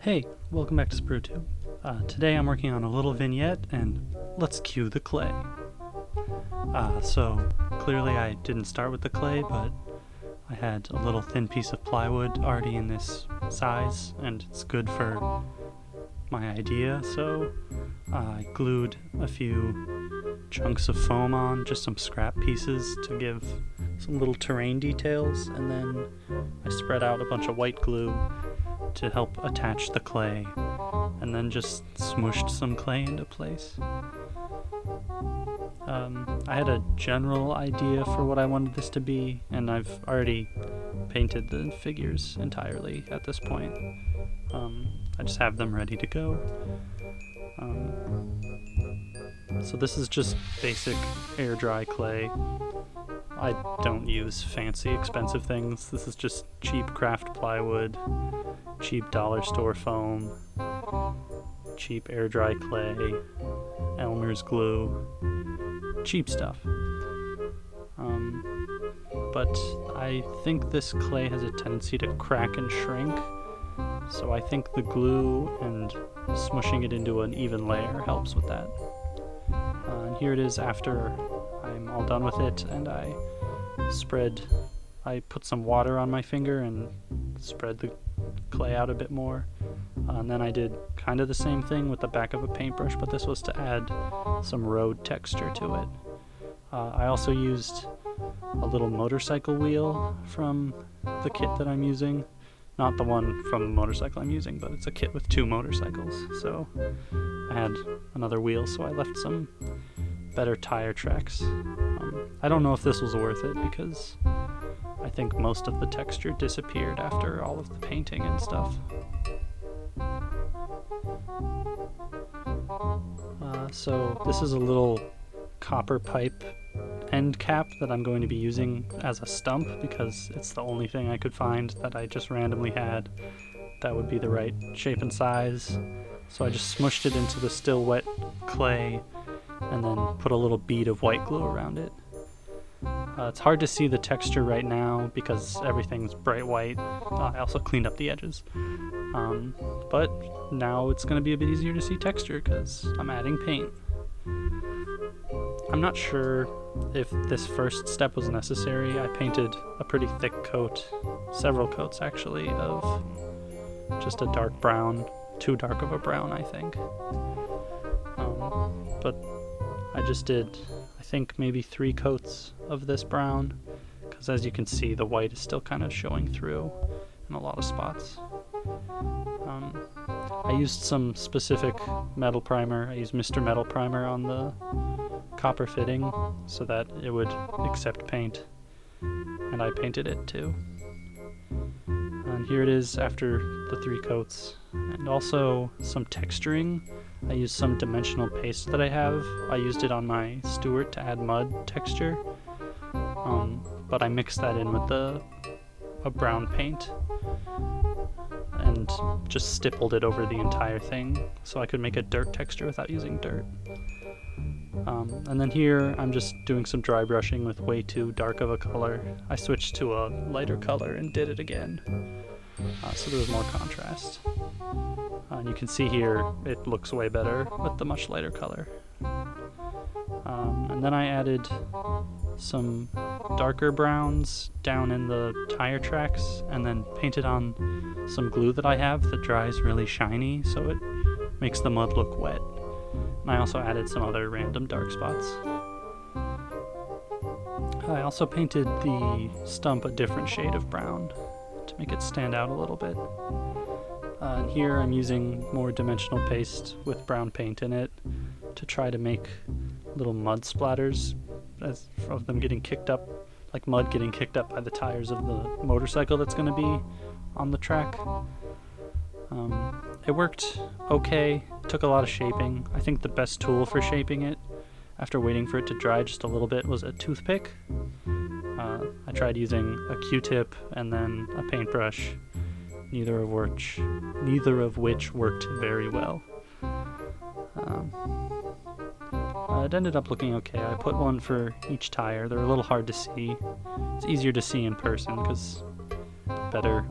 Hey, welcome back to SpruTube. Today I'm working on a little vignette, and let's cue the clay. So clearly I didn't start with the clay, but I had a little thin piece of plywood already in this size, and it's good for my idea, so I glued a few chunks of foam on, just some scrap pieces to give some little terrain details, and then I spread out a bunch of white glue to help attach the clay, and then just smooshed some clay into place. I had a general idea for what I wanted this to be, and I've already painted the figures entirely at this point. I just have them ready to go. So this is just basic air dry clay. I don't use fancy expensive things. This is just cheap craft plywood, cheap dollar store foam, cheap air dry clay, Elmer's glue, cheap stuff. But I think this clay has a tendency to crack and shrink, so I think the glue and smushing it into an even layer helps with that. And here it is after I'm all done with it, and I put some water on my finger and spread the clay out a bit more. And then I did kind of the same thing with the back of a paintbrush, but this was to add some road texture to it. I also used a little motorcycle wheel from the kit that I'm using. Not the one from the motorcycle I'm using, but it's a kit with two motorcycles. So I had another wheel, so I left some better tire tracks. I don't know if this was worth it, because I think most of the texture disappeared after all of the painting and stuff. So this is a little copper pipe end cap that I'm going to be using as a stump, because it's the only thing I could find that I just randomly had that would be the right shape and size. So I just smushed it into the still wet clay and then put a little bead of white glue around it. It's hard to see the texture right now because everything's bright white. I also cleaned up the edges. But now it's going to be a bit easier to see texture because I'm adding paint. I'm not sure if this first step was necessary. I painted a pretty thick coat, several coats actually, of just a dark brown, too dark of a brown I think. But I just did, I think, maybe 3 coats of this brown, because as you can see the white is still kind of showing through in a lot of spots. I used some specific metal primer. I used Mr. Metal Primer on the copper fitting so that it would accept paint, and I painted it too. And here it is after the 3 coats. And also some texturing. I used some dimensional paste that I have. I used it on my Stewart to add mud texture, but I mixed that in with a brown paint and just stippled it over the entire thing so I could make a dirt texture without using dirt. And then here I'm just doing some dry brushing with way too dark of a color. I switched to a lighter color and did it again, so there was more contrast. And you can see here it looks way better with the much lighter color. And then I added some darker browns down in the tire tracks, and then painted on some glue that I have that dries really shiny, so it makes the mud look wet. And I also added some other random dark spots. I also painted the stump a different shade of brown to make it stand out a little bit. And here I'm using more dimensional paste with brown paint in it to try to make little mud splatters of them getting kicked up, like mud getting kicked up by the tires of the motorcycle that's going to be on the track. It worked okay. It took a lot of shaping. I think the best tool for shaping it, after waiting for it to dry just a little bit, was a toothpick. I tried using a Q-tip and then a paintbrush, neither of which worked very well. It ended up looking okay. I put one for each tire. They're a little hard to see. It's easier to see in person because better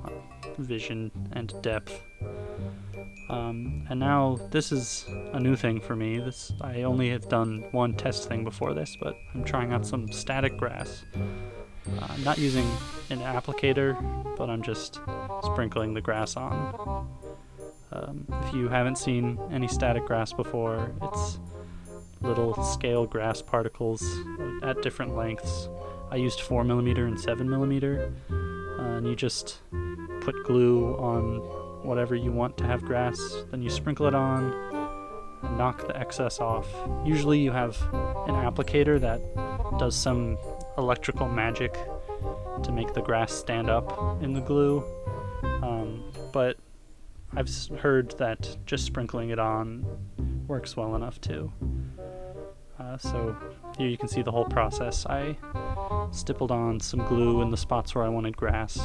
vision and depth. And now this is a new thing for me. I only have done one test thing before this, but I'm trying out some static grass. I'm not using an applicator, but I'm just sprinkling the grass on. If you haven't seen any static grass before, it's little scale grass particles at different lengths. I used 4mm and 7mm, and you just put glue on whatever you want to have grass, then you sprinkle it on and knock the excess off. Usually you have an applicator that does some electrical magic to make the grass stand up in the glue, but I've heard that just sprinkling it on works well enough too. So here you can see the whole process. I stippled on some glue in the spots where I wanted grass.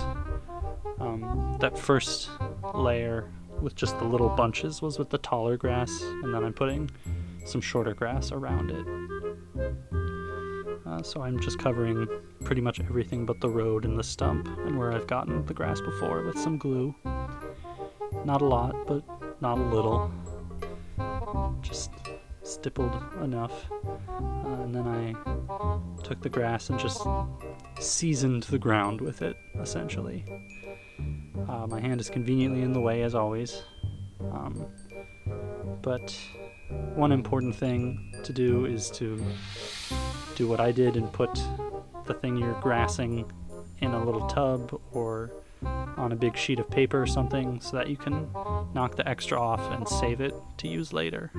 That first layer with just the little bunches was with the taller grass, and then I'm putting some shorter grass around it. So I'm just covering pretty much everything but the road and the stump and where I've gotten the grass before with some glue. Not a lot, but not a little. Just stippled enough. And then I took the grass and just seasoned the ground with it, essentially. My hand is conveniently in the way, as always. But one important thing to do is to do what I did and put the thing you're grassing in a little tub or on a big sheet of paper or something, so that you can knock the extra off and save it to use later.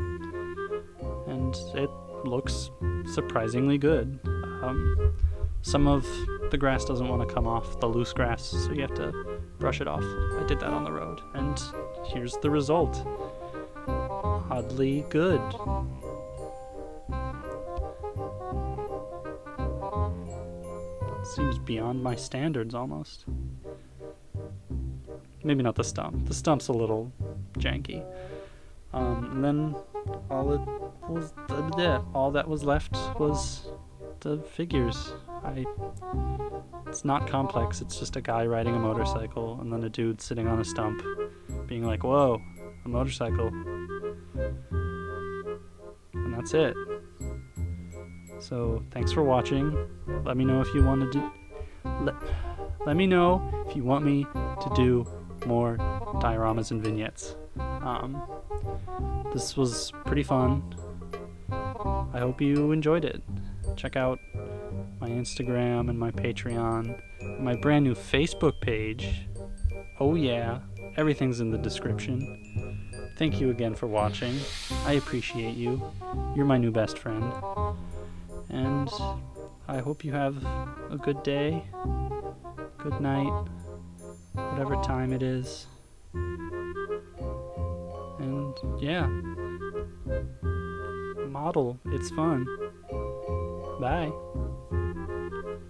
And it looks surprisingly good. Some of the grass doesn't want to come off, the loose grass, so you have to brush it off. I did that on the road, and here's the result. Oddly good. Seems beyond my standards almost. Maybe not the stump. The stump's a little janky. And then all that was left was the figures. It's not complex. It's just a guy riding a motorcycle and then a dude sitting on a stump being like, whoa, a motorcycle. And that's it. So thanks for watching. Let me know if you want to let me know if you want me to do more dioramas and vignettes. This was pretty fun. I hope you enjoyed it. Check out my Instagram and my Patreon, and my brand new Facebook page. Oh yeah, everything's in the description. Thank you again for watching. I appreciate you. You're my new best friend. And I hope you have a good day, good night, whatever time it is. And yeah, model, it's fun. Bye.